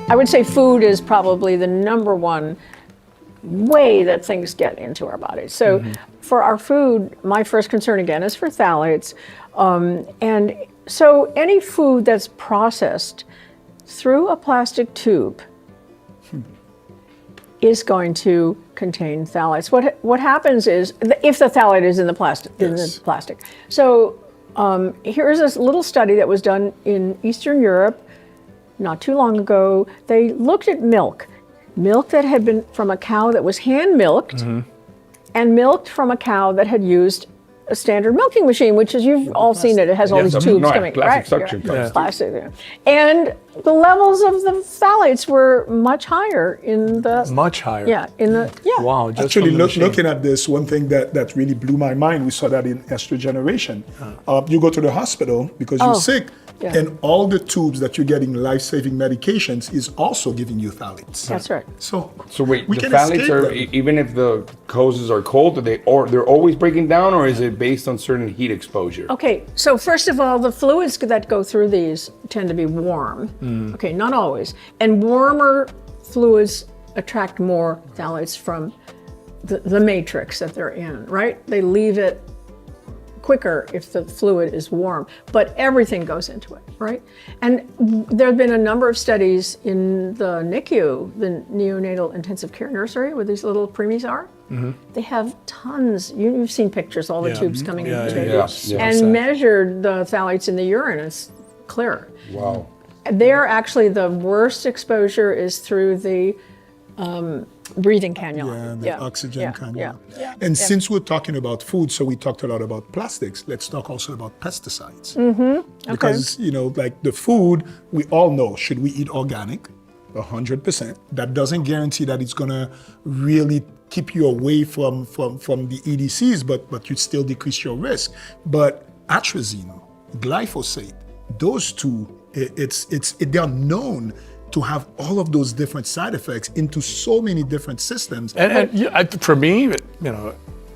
I would say food is probably the number one way that things get into our bodies. So for our food, my first concern again is for phthalates. And so any food that's processed through a plastic tube is going to contain phthalates. What happens is, if the phthalate is in the plastic. So here's this little study that was done in Eastern Europe not too long ago. They looked at milk that had been from a cow that was hand milked, and milked from a cow that had used a standard milking machine, which is, you've all seen it. It has all these tubes coming, right? Suction cups. Plastic, yeah. And the levels of the phthalates were much higher in the... Much higher? Yeah, Wow. Just actually, looking at this, one thing that really blew my mind, we saw that in estrogeneration. You go to the hospital because you're sick, and all the tubes that you're getting life-saving medications is also giving you phthalates. That's right. So wait, the phthalates are, even if the hoses are cold, they're always breaking down, or is it based on certain heat exposure? Okay, so first of all, the fluids that go through these tend to be warm. Okay, not always. And warmer fluids attract more phthalates from the matrix that they're in, right? They leave it quicker if the fluid is warm, but everything goes into it, right? And there have been a number of studies in the NICU, the neonatal intensive care nursery, where these little preemies are. They have tons. You've seen pictures, all the tubes coming into the baby, and measured the phthalates in the urine. It's clear. Wow. There, actually, the worst exposure is through the breathing cannula. The oxygen cannula. And since we're talking about food, so we talked a lot about plastics, let's talk also about pesticides. Because, like the food, we all know, should we eat organic? 100%. That doesn't guarantee that it's gonna really keep you away from the EDC'S, but you still decrease your risk. But atrazine, glyphosate, those two, they are known to have all of those different side effects into so many different systems. And for me,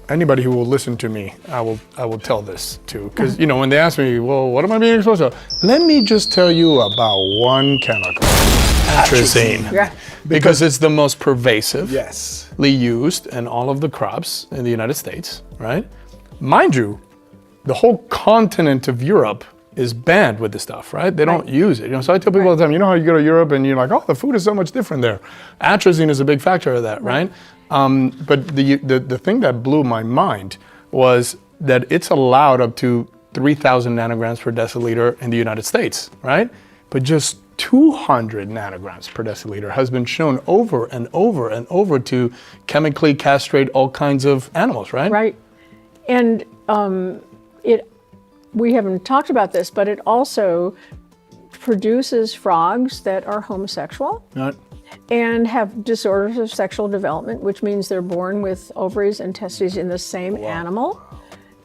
anybody who will listen to me, I will tell this to, because when they ask me, well, what am I being exposed to? Let me just tell you about one chemical, atrazine. Yeah. Because it's the most pervasively Yes. used in all of the crops in the United States, right? Mind you, the whole continent of Europe is banned with this stuff, right? They don't use it. So I tell people all the time, how you go to Europe and you're like, oh, the food is so much different there. Atrazine is a big factor of that, right? But the thing that blew my mind was that it's allowed up to 3,000 nanograms per deciliter in the United States, right? But just 200 nanograms per deciliter has been shown over and over and over to chemically castrate all kinds of animals, right? Right. And we haven't talked about this, but it also produces frogs that are homosexual and have disorders of sexual development, which means they're born with ovaries and testes in the same animal.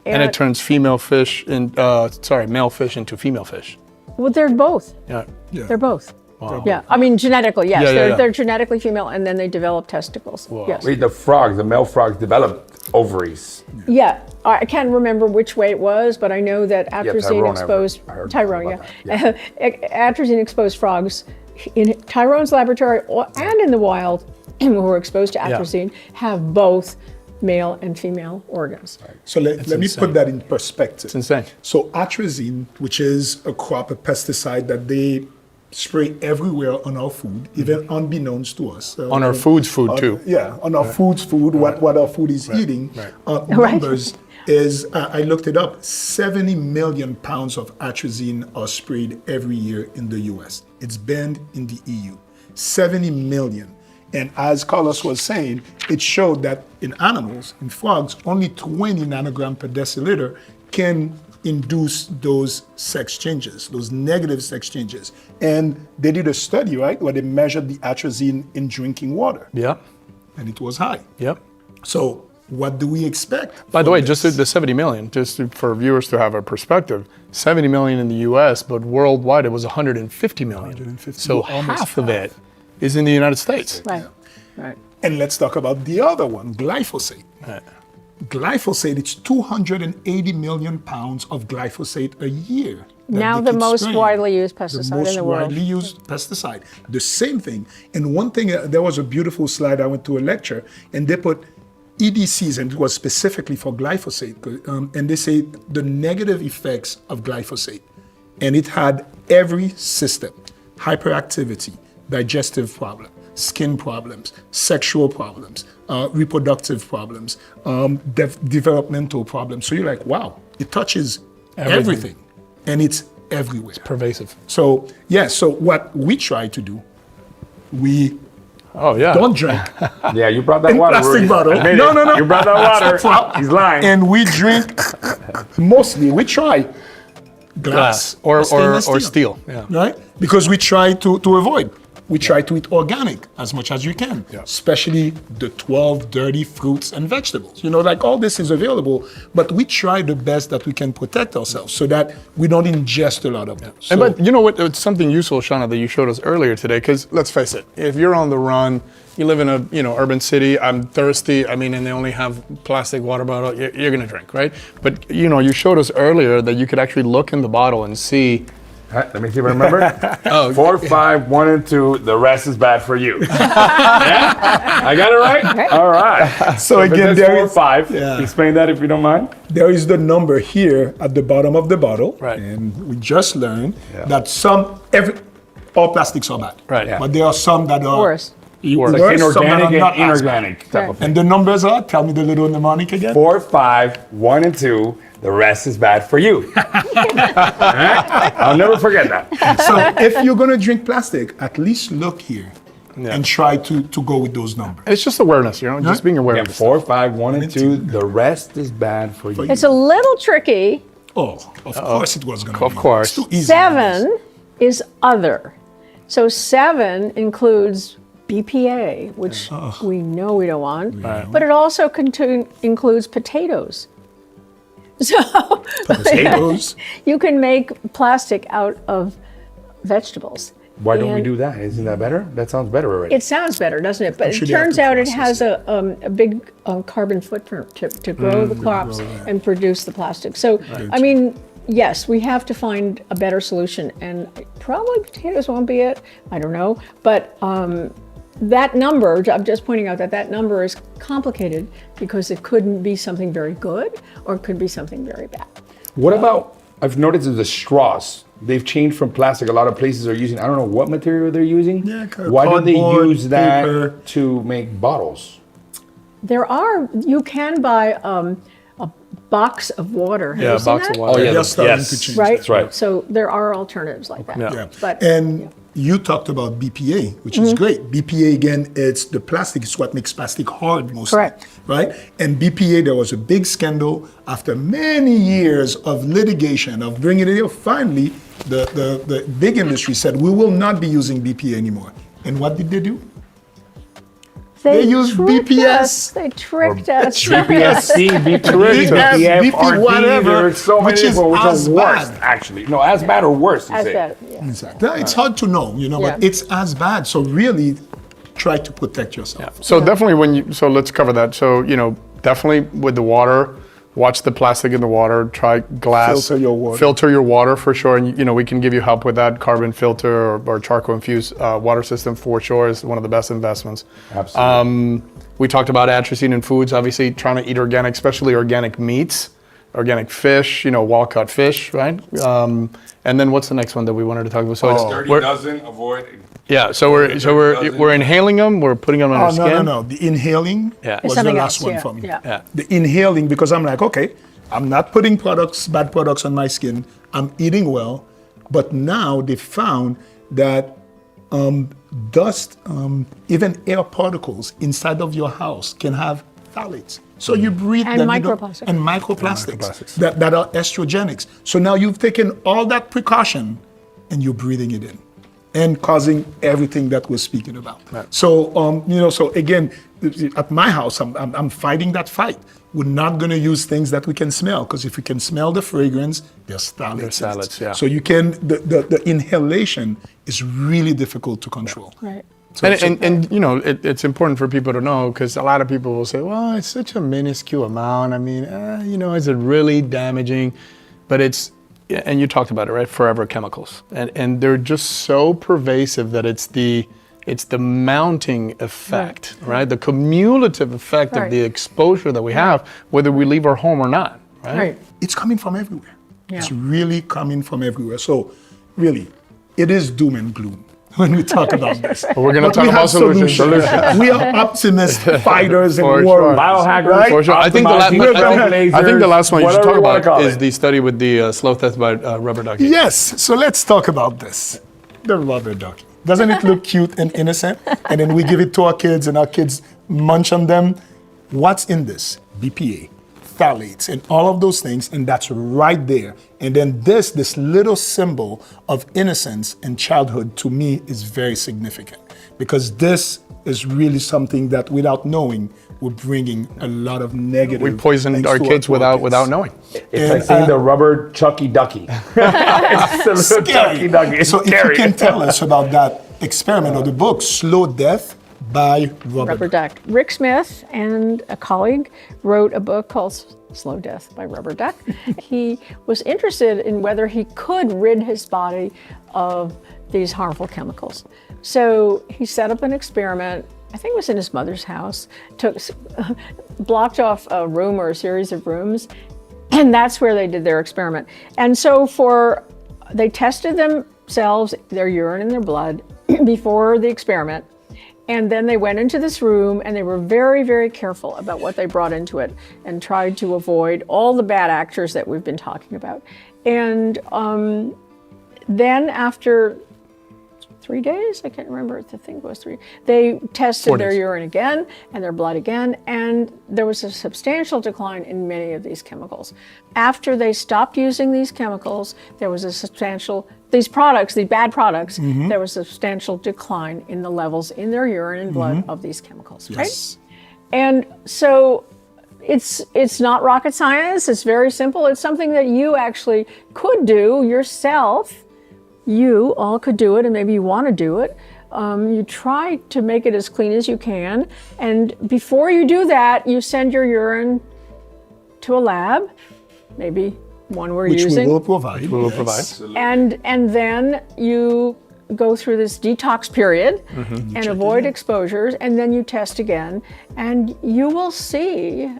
And it turns male fish into female fish. Well, they're both. Yeah. They're both. Wow. Yeah, I mean genetically, yes. Yeah. They're genetically female, and then they develop testicles. Wow. Yes. Wait, the male frogs develop ovaries. Yeah, I can't remember which way it was, but I know that atrazine exposed atrazine exposed frogs in Tyrone's laboratory and in the wild who were exposed to atrazine have both male and female organs. So let me put that in perspective. It's insane. So atrazine, which is a pesticide that they spray everywhere on our food, even unbeknownst to us. On our food too. Yeah, on our food, what our food is eating. Numbers is, I looked it up, 70 million pounds of atrazine are sprayed every year in the US. It's banned in the EU. 70 million. And as Carlos was saying, it showed that in animals, in frogs, only 20 nanogram per deciliter can induce those sex changes, those negative sex changes. And they did a study, right, where they measured the atrazine in drinking water. Yeah. And it was high. Yep. So what do we expect? By the way, just the 70 million, just for viewers to have a perspective, 70 million in the US, but worldwide it was 150 million. 150, so half of it is in the United States. Right. And let's talk about the other one, glyphosate. glyphosate, it's 280 million pounds of glyphosate a year. that Now they the keep most spraying. widely used pesticide in the world. The most widely used pesticide. The same thing. And one thing, there was a beautiful slide, I went to a lecture, and they put EDC'S, and it was specifically for glyphosate, and they say the negative effects of glyphosate. And it had every system: hyperactivity, digestive problem, skin problems, sexual problems, reproductive problems, developmental problems. So you're like, wow, it touches everything. And it's everywhere. It's pervasive. So, yeah, so what we try to do, we Oh, yeah. don't drink Yeah, you brought that in water. plastic Rudy. bottle. Admit it. No. You brought that water. He's lying. And we drink, mostly, we try glass Or stainless steel. Yeah. right? Because we try to avoid. We try to eat organic as much as you can, especially the 12 dirty fruits and vegetables. You know, like all this is available, but we try the best that we can protect ourselves so that we don't ingest a lot of them. So, But you know what? It's something useful, Shanna, that you showed us earlier today. Because let's face it, if you're on the run, you live in a urban city. I'm thirsty. I mean, and they only have plastic water bottle. You're gonna drink, right? But you showed us earlier that you could actually look in the bottle and see. Let me see if I remember. 4, 5, 1, and 2. The rest is bad for you. Yeah? I got it right? All right. So if again, it says there 4 or is- 5. Yeah. Explain that if you don't mind. there is the number here at the bottom of the bottle, Right. and we just learned that all plastics are bad, Right. Yeah. but there are some that are Worse. worse, Like some that inorganic are and not as bad. inorganic type of thing. And the numbers are, tell me the little mnemonic again. 4, 5, 1, and 2. The rest is bad for you. Alright? I'll never forget that. So if you're gonna drink plastic, at least look here and try to go with those numbers. It's just awareness, just being aware Yeah, of it. 4, 5, 1, and 2. The rest is bad for you. It's a little tricky. Oh, of course it was gonna be. Of course. It's too easy. 7 is other. So 7 includes BPA, which we know we don't want, but it also includes potatoes. So Potatoes. you can make plastic out of vegetables. Why don't we And do that? Isn't that better? That sounds better already. It sounds better, doesn't it? But it Actually, you have turns to out it process has a big carbon footprint to grow the crops and produce the plastic. So, I mean, yes, we have to find a better solution, and probably potatoes won't be it. I don't know, but that number, I'm just pointing out that number is complicated because it couldn't be something very good or it could be something very bad. What about, I've noticed the straws. They've changed from plastic. A lot of places are using, I don't know what material they're using. Yeah, Why do they cardboard, use that paper. to make bottles? You can buy a box of water. Have Yeah, you a seen box that? of water. yeah, They're starting yes. to change Right? That's right. So there are alternatives like that. Yeah. But And you talked about BPA, which is great. BPA, again, it's the plastic. It's what makes plastic hard mostly. Correct. Right? And BPA, there was a big scandal after many years of litigation, of bringing it here. Finally, the big industry said, we will not be using BPA anymore. And what did they do? They use tricked BPS. us. They tricked us. BPSC, BPD, BP, BPFRD, whatever, there's so many which is different, which as are worse, bad. actually. No, as bad or worse, you As say. bad, yeah. Exactly. It's hard to know, Yeah. but it's as bad. So really try to protect yourself. So definitely let's cover that. So, definitely with the water, watch the plastic in the water, try glass. Filter your water. Filter your water for sure. And, we can give you help with that. Carbon filter or charcoal infused water system for sure is one of the best investments. Absolutely. We talked about atrazine in foods, obviously trying to eat organic, especially organic meats, organic fish, wild-caught fish, right? And then what's the next one that we wanted to talk about? So Dirty we're- dozen, avoid. yeah, so we're inhaling them, we're putting them on our Oh, skin. no. The inhaling Yeah. It's was the something last else, one yeah, for me. yeah. The inhaling, because I'm like, okay, I'm not putting bad products on my skin. I'm eating well. But now they found that dust, even air particles inside of your house can have phthalates. So you breathe And them. microplastics. And microplastics, microplastics. that are estrogenics. So now you've taken all that precaution and you're breathing it in and causing everything that we're speaking about. So, so again, at my house, I'm fighting that fight. We're not going to use things that we can smell, because if we can smell the fragrance, there's phthalates. There's in it. phthalates, yeah. So you can, the inhalation is really difficult to control. Right. And you know, it's important for people to know, because a lot of people will say, well, it's such a minuscule amount. I mean, you know, is it really damaging? But it's, and you talked about it, right? Forever chemicals. And they're just so pervasive that it's the mounting effect, right? The cumulative effect of the exposure that we have, whether we leave our home or not, right? It's coming from everywhere. It's really coming from everywhere. So really, it is doom and gloom when we talk about this. But we're going to talk about solutions. We are optimist fighters and For warriors. sure. Biohackers, Right? For sure. I think the last one you should talk about is the the study with the slow test by rubber ducky. Yes, so let's talk about this. The rubber ducky. Doesn't it look cute and innocent? And then we give it to our kids and our kids munch on them. What's in this? BPA, phthalates, and all of those things, and that's right there. And then this little symbol of innocence and childhood, to me, is very significant, because this is really something that, without knowing, we're bringing a lot of negative. We poisoned our kids without knowing. It's like seeing the rubber Chucky Ducky. It's a little Chucky Ducky. It's So if scary. you can tell us about that experiment or the book, Slow Death by Rubber Duck. Rick Smith and a colleague wrote a book called Slow Death by Rubber Duck. He was interested in whether he could rid his body of these harmful chemicals. So he set up an experiment, I think it was in his mother's house, blocked off a room or a series of rooms, and that's where they did their experiment. And so they tested themselves, their urine and their blood, before the experiment. And then they went into this room and they were very, very careful about what they brought into it and tried to avoid all the bad actors that we've been talking about. And then after 3 days, I can't remember, I think it was 3, they tested their urine again and their blood again, and there was a substantial decline in many of these chemicals. After they stopped using these chemicals, there was a substantial, these bad products, there was a substantial decline in the levels in their urine and blood of these chemicals, right? And so it's not rocket science, it's very simple. It's something that you actually could do yourself. You all could do it, and maybe you want to do it. You try to make it as clean as you can, and before you do that, you send your urine to a lab, maybe one we're using. Which we will provide. We will provide. And then you go through this detox period and avoid exposures, and then you test again, and you will see,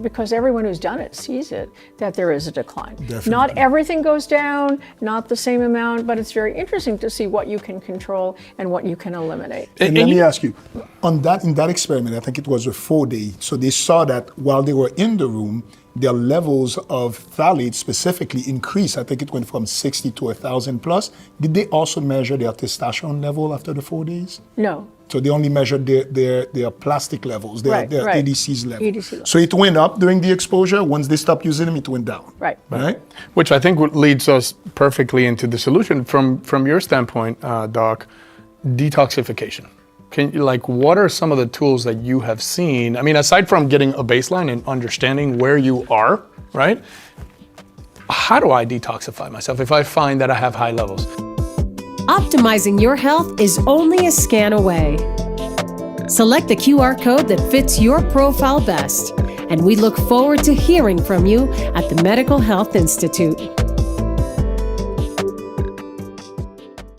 because everyone who's done it sees it, that there is a decline. Definitely. Not everything goes down, not the same amount, but it's very interesting to see what you can control and what you can eliminate. And let me ask you, in that experiment, I think it was a 4-day, so they saw that while they were in the room, their levels of phthalates specifically increased. I think it went from 60 to 1,000 plus. Did they also measure their testosterone level after the 4 days? No. So they only measured their plastic levels, their Right. EDC'S level. EDC level. So it went up during the exposure. Once they stopped using them, it went down. Right. Right? Which I think leads us perfectly into the solution from your standpoint, Doc, detoxification. What are some of the tools that you have seen? I mean, aside from getting a baseline and understanding where you are, right? How do I detoxify myself if I find that I have high levels? Optimizing your health is only a scan away. Select the QR code that fits your profile best, and we look forward to hearing from you at the Medical Health Institute.